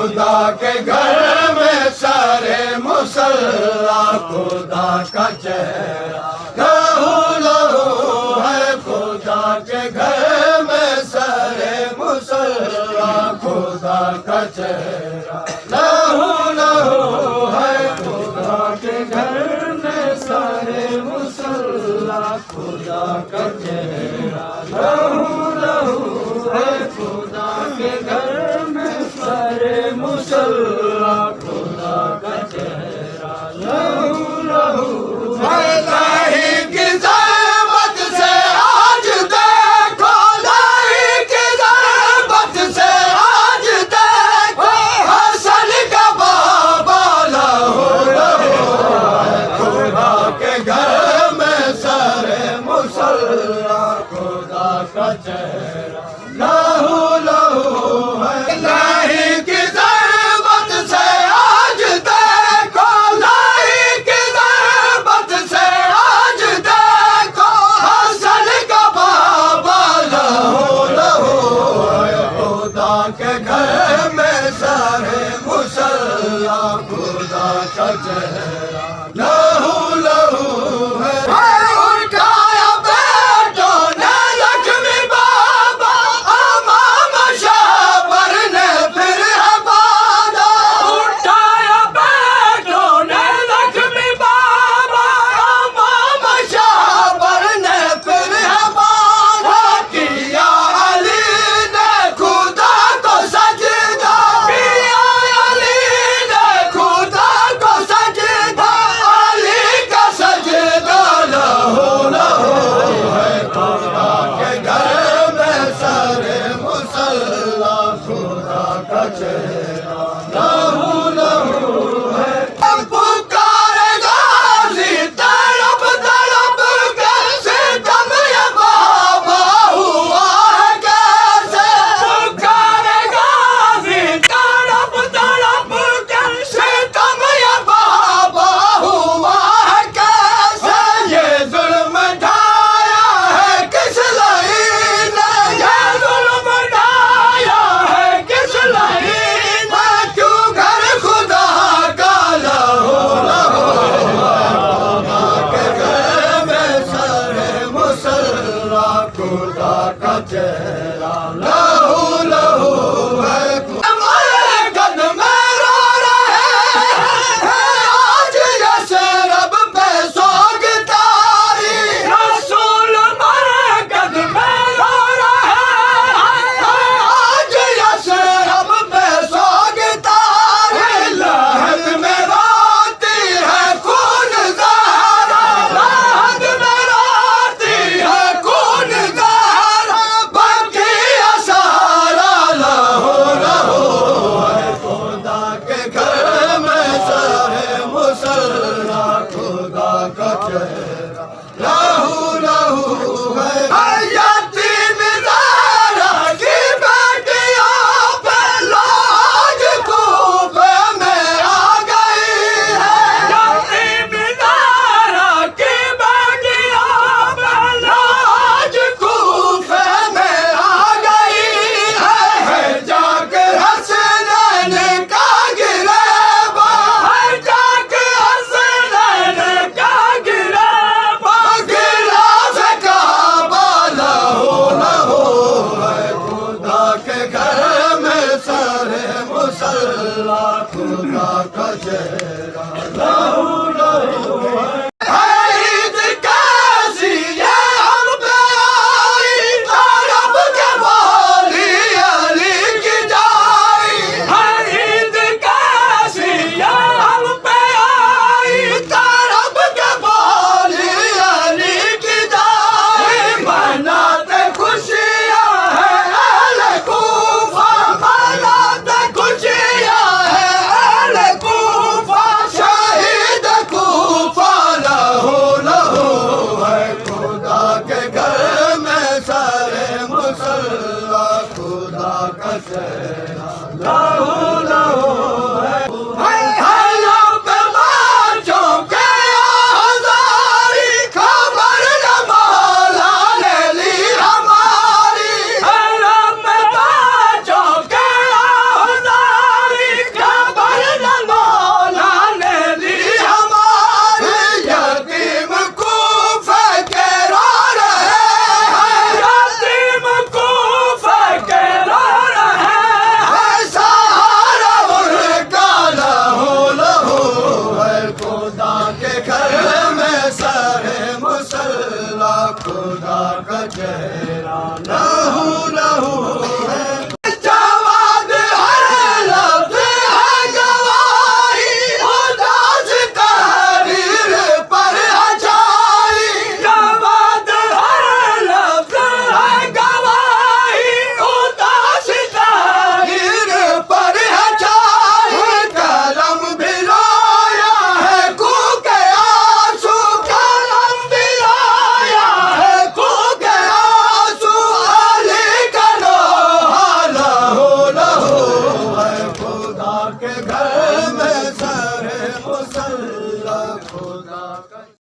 خدا کے گھر میں سارے مسلح خدا کا چہرہ لہو لہو ہے خدا کے گھر میں سارے مسلح خدا کا چہرہ لہو لہو ہے خدا کے گھر میں سارے مسلح خدا کا چہرہ لہو لہو ہے خدا کے گھر میں سارے مسلح خدا کا چہرہ لہو لہو ہے الہی کی ضربت سے آج دیکھو الہی کی ضربت سے آج دیکھو حسن کا بابا لہو لہو ہے خدا کے گھر میں سارے مسلح خدا کا چہرہ لہو لہو ہے الہی کی ضربت سے آج دیکھو الہی کی ضربت سے آج دیکھو حسن کا بابا لہو لہو ہے خدا کے گھر میں سارے مسلح خدا کا چہرہ لہو لہو ہے اٹھایا بیٹوں نے لکشمی بابا امام شابر نے پھر ہے بادا اٹھایا بیٹوں نے لکشمی بابا امام شابر نے پھر ہے بادا کیا علی نے خدا کو سجدہ کیا علی نے خدا کو سجدہ علی کا سجدہ لہو لہو ہے خدا کے گھر میں سارے مسلح خدا کا چہرہ لہو لہو ہے پکارے غازی تڑپ تڑپ کے ستم یہ بابا ہوا ہے کیسے پکارے غازی تڑپ تڑپ کے ستم یہ بابا ہوا ہے کیسے یہ ظلم ڈھایا ہے کس لائی نے یہ ظلم ڈھایا ہے کس لائی نے کیوں گھر خدا کا لہو لہو خدا کے گھر میں سارے مسلح خدا کا چہرہ لہو لہو ہے ہمارے قدم رو رہے ہیں آج یثرب پہ سوگتاری رسول ہمارے قدم رو رہے ہیں آج یثرب پہ سوگتاری لحد میں روتی ہے خون زہرا لحد میں روتی ہے خون زہرا باقی سارا لہو لہو ہے خدا کے گھر میں سارے مسلح خدا کا چہرہ لہو لہو ہے یتیم زہرا کی بیٹیوں پہ لاج کوفے میں آ گئی ہے یتیم زہرا کی بیٹیوں پہ لاج کوفے میں آ گئی ہے جا کے حسنین کا گریباں ہے جا کے حسنین کا گریباں غلاف کعبہ لہو لہو ہے خدا کے گھر میں سارے مسلح خدا کا چہرہ لہو لہو ہے عید کیسی یہ ہم پہ آئی تڑپ کے بولی علی کی جائی عید کیسی یہ ہم پہ آئی تڑپ کے بولی علی کی جائی مناتے خوشیاں ہے اہل کوفہ مناتے خوشیاں ہے اہل کوفہ شہید کے گھر میں سارے مصلی خدا کا